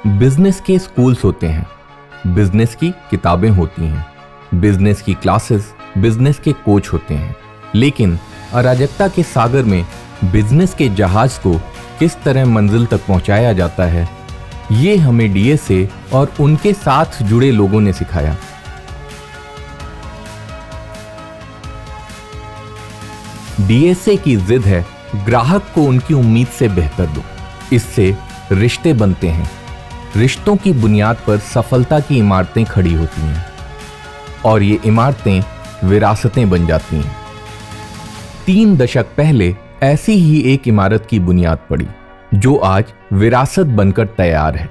Business के schools होते हैं, बिजनेस की किताबें होती हैं, बिजनेस की क्लासेस, बिजनेस के कोच होते हैं, लेकिन अराजकता के सागर में बिजनेस के जहाज को किस तरह मंजिल तक पहुंचाया जाता है, ये हमें डीएसए और उनके साथ जुड़े लोगों ने सिखाया। डीएसए की जिद है ग्राहक को उनकी उम्मीद से बेहतर दो। इससे रिश्ते बनते हैं, रिश्तों की बुनियाद पर सफलता की इमारतें खड़ी होती हैं और ये इमारतें विरासतें बन जाती हैं। 3 दशक पहले ऐसी ही एक इमारत की बुनियाद पड़ी जो आज विरासत बनकर तैयार है।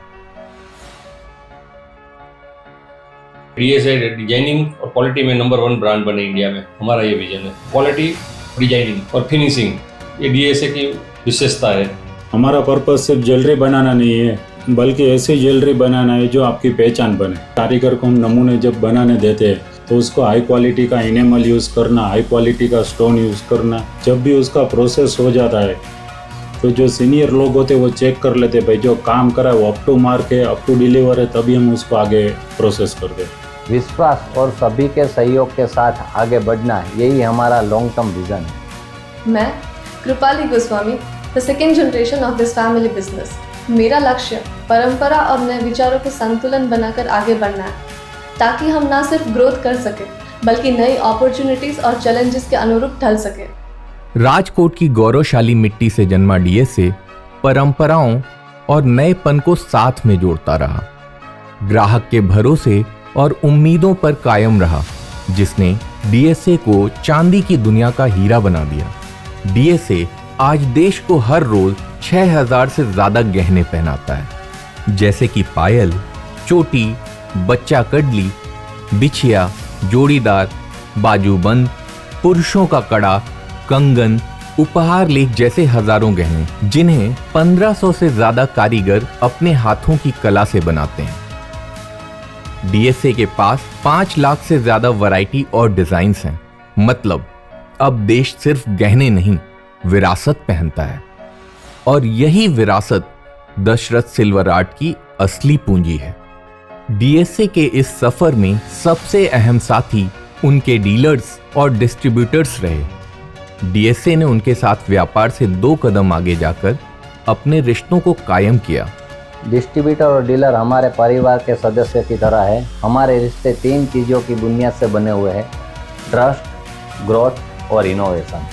डीएसए डिजाइनिंग और क्वालिटी में नंबर 1 ब्रांड बने इंडिया में। हमारा ये विजन है। क्वालिटी, डिजाइनिंग और फिनिशिंग, ये डीएसए की विशेषता है। हमारा पर्पस सिर्फ ज्वेलरी बनाना नहीं है, बल्कि ऐसी ज्वेलरी बनाना है जो आपकी पहचान बने। कारीगर को हम नमूने जब बनाने देते हैं तो उसको हाई क्वालिटी का इनेमल यूज़ करना, हाई क्वालिटी का स्टोन यूज़ करना। जब भी उसका प्रोसेस हो जाता है तो जो सीनियर लोग होते हैं वो चेक कर लेते हैं, भाई जो काम करा है वो अप टू मार्क है, अप टू डिलीवर है, तभी हम उसको आगे प्रोसेस करते हैं। विश्वास और सभी के सहयोग के साथ आगे बढ़ना, यही हमारा लॉन्ग टर्म विजन है। मैं Kripali Goswami, the second generation of this family business. मेरा लक्ष्य परंपरा और नए विचारों को संतुलन बनाकर आगे बढ़ना है, ताकि हम ना सिर्फ ग्रोथ कर सके बल्कि नई अपॉर्चुनिटीज और चैलेंजेस के अनुरूप ढल सके। राजकोट की गौरवशाली मिट्टी से जन्मा डीएसए परंपराओं और नएपन को साथ में जोड़ता रहा, ग्राहक के भरोसे और उम्मीदों पर कायम रहा, जिसने डीएसए को चांदी की दुनिया का हीरा बना दिया। डीएसए आज देश को हर रोज 6000 से ज्यादा गहने पहनाता है, जैसे कि पायल, चोटी, बच्चा कडली, बिछिया, जोड़ीदार, बाजूबंद, पुरुषों का कड़ा, कंगन, उपहार लेख जैसे हजारों गहने, जिन्हें 1500 से ज्यादा कारीगर अपने हाथों की कला से बनाते हैं। डीएसए के पास 5 लाख से ज्यादा वैरायटी और डिजाइन्स हैं। मतलब अब देश सिर्फ गहने नहीं, विरासत पहनता है, और यही विरासत दशरथ सिल्वर आर्ट की असली पूंजी है। डीएसए के इस सफर में सबसे अहम साथी उनके डीलर्स और डिस्ट्रीब्यूटर्स रहे। डीएसए ने उनके साथ व्यापार से 2 कदम आगे जाकर अपने रिश्तों को कायम किया। डिस्ट्रीब्यूटर और डीलर हमारे परिवार के सदस्य की तरह है। हमारे रिश्ते 3 चीज़ों की बुनियाद से बने हुए हैं: ट्रस्ट, ग्रोथ और इनोवेशन।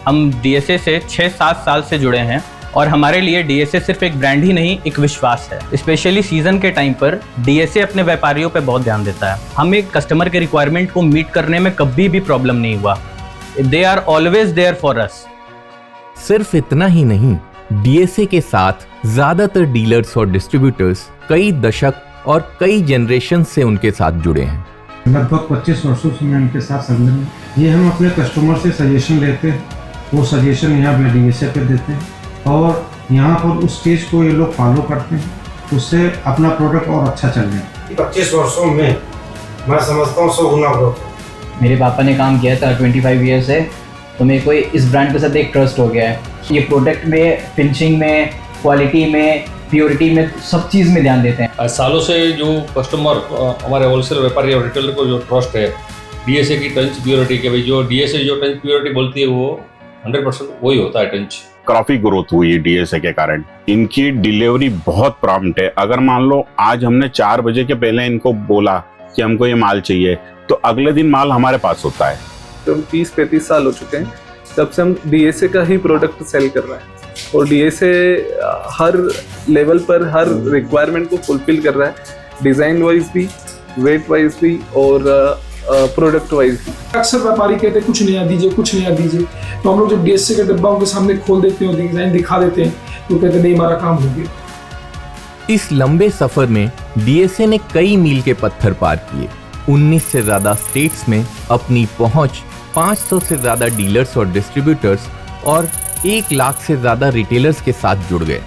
हम डीएसए से 6-7 साल से जुड़े हैं और हमारे लिए डीएसए सिर्फ एक ब्रांड ही नहीं, एक विश्वास है। स्पेशली सीजन के टाइम पर डीएसए अपने व्यापारियों पे बहुत ध्यान देता है। हमें कस्टमर के रिक्वायरमेंट को मीट करने में कभी भी प्रॉब्लम नहीं हुआ। They are always there for us. सिर्फ इतना ही नहीं, डीएसए के साथ ज्यादातर डीलर्स और डिस्ट्रीब्यूटर्स कई दशक और कई जनरेशन से उनके साथ जुड़े हैं। लगभग 25 वर्षों से मैं उनके साथ संलग्न हूँ। ये हम अपने कस्टमर से सजेशन लेते हैं, वो सजेशन यहाँ पे डीएसए पे देते हैं और यहाँ पर उस चीज़ को ये लोग फॉलो करते हैं, उससे अपना प्रोडक्ट और अच्छा चल रहा है। 25 वर्षों में मैं समझता हूँ 100 गुना ग्रोथ। मेरे पापा ने काम किया था 25 ईयर से, तो मेरे को इस ब्रांड के साथ एक ट्रस्ट हो गया है। ये प्रोडक्ट में, फिनिशिंग में, क्वालिटी में, प्योरिटी में, सब चीज़ में ध्यान देते हैं। सालों से जो कस्टमर, हमारे होलसेल व्यापारी और रिटेलर को जो ट्रस्ट है डीएसए की टंच प्योरिटी के, भाई जो डीएसए जो टंच प्योरिटी बोलती है वो 100% वही होता है टंच। काफी ग्रोथ हुई है डीएसए के कारण। इनकी डिलीवरी बहुत प्रॉम्प्ट है। अगर मान लो आज हमने 4 बजे के पहले इनको बोला कि हमको ये माल चाहिए, तो अगले दिन माल हमारे पास होता है। तो 30-35 साल हो चुके हैं तब से हम डीएसए का ही प्रोडक्ट सेल कर रहे हैं और डीएसए हर लेवल पर हर रिक्वायरमेंट को फुलफिल कर रहा है, डिज़ाइन वाइज भी, वेट वाइज भी और प्रोडक्ट वाइज भी। अक्सर व्यापारी कहते हैं कुछ नया दीजिए, कुछ नया दीजिए, तो हम लोग जब डीएसए का डब्बा उनके सामने खोल देते हैं और डिज़ाइन दिखा देते हैं तो कहते हैं नहीं, हमारा काम हो गया। इस लंबे सफर में डीएसए ने कई मील के पत्थर पार किए। 19 से ज्यादा स्टेट्स में अपनी पहुंच, 500 से ज्यादा डीलर्स और डिस्ट्रीब्यूटर्स और 1 लाख से ज्यादा रिटेलर्स के साथ जुड़ गए।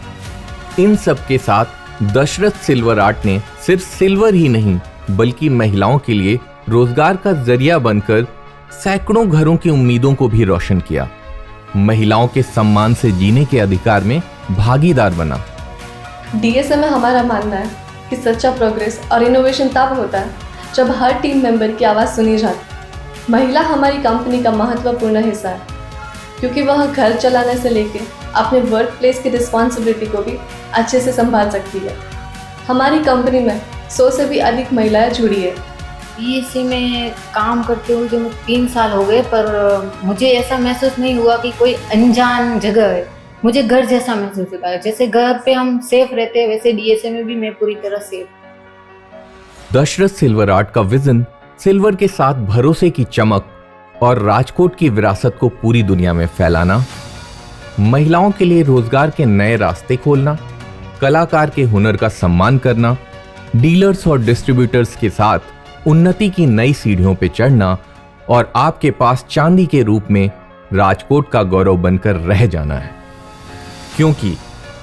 इन सब के साथ दशरथ सिल्वर आर्ट ने सिर्फ सिल्वर ही नहीं बल्कि महिलाओं के लिए रोजगार का जरिया बनकर सैकड़ों घरों की उम्मीदों को भी रोशन किया। महिलाओं के सम्मान से जीने के अधिकार में भागीदार बना। डीएसए में हमारा मानना है कि सच्चा प्रोग्रेस और इनोवेशन तब होता है जब हर टीम मेंबर की आवाज़ सुनी जाती। महिला हमारी कंपनी का महत्वपूर्ण हिस्सा है क्योंकि वह घर चलाने से लेकर अपने वर्क प्लेस की रिस्पॉन्सिबिलिटी को भी अच्छे से संभाल सकती है। हमारी कंपनी में 100 से भी अधिक महिलाएं जुड़ी है। डीएसए में काम करते हुए जो 3 साल हो गए, पर मुझे ऐसा महसूस नहीं हुआ कि कोई अनजान जगह है। मुझे घर जैसा महसूस होता है। जैसे घर पे हम सेफ रहते हैं, वैसे डीएसए में भी मैं पूरी तरह सेफ। दशरथ सिल्वर आर्ट का विजन सिल्वर के साथ भरोसे की चमक और राजकोट की विरासत को पूरी दुनिया में फैलाना, महिलाओं के लिए रोजगार के नए रास्ते खोलना, कलाकार के हुनर का सम्मान करना, डीलर्स और डिस्ट्रीब्यूटर्स के साथ उन्नति की नई सीढ़ियों पर चढ़ना और आपके पास चांदी के रूप में राजकोट का गौरव बनकर रह जाना है। क्योंकि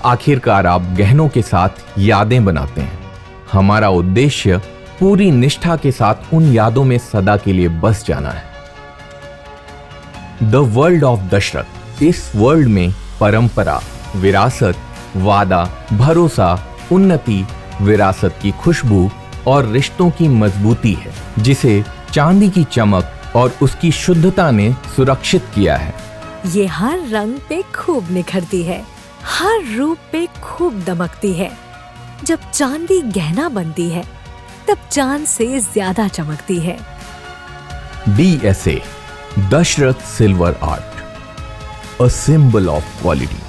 आखिरकार आप गहनों के साथ यादें बनाते हैं। हमारा उद्देश्य पूरी निष्ठा के साथ उन यादों में सदा के लिए बस जाना है। The world of Dasharath. इस वर्ल्ड में परंपरा, विरासत, वादा, भरोसा, उन्नति, विरासत की खुशबू और रिश्तों की मजबूती है, जिसे चांदी की चमक और उसकी शुद्धता ने सुरक्षित किया है। ये हर रंग पे खूब निखरती है, हर रूप पे खूब दमकती है। जब चांदी गहना बनती है तब चांद से ज्यादा चमकती है। DSA, Dasharath silver art, a symbol of quality.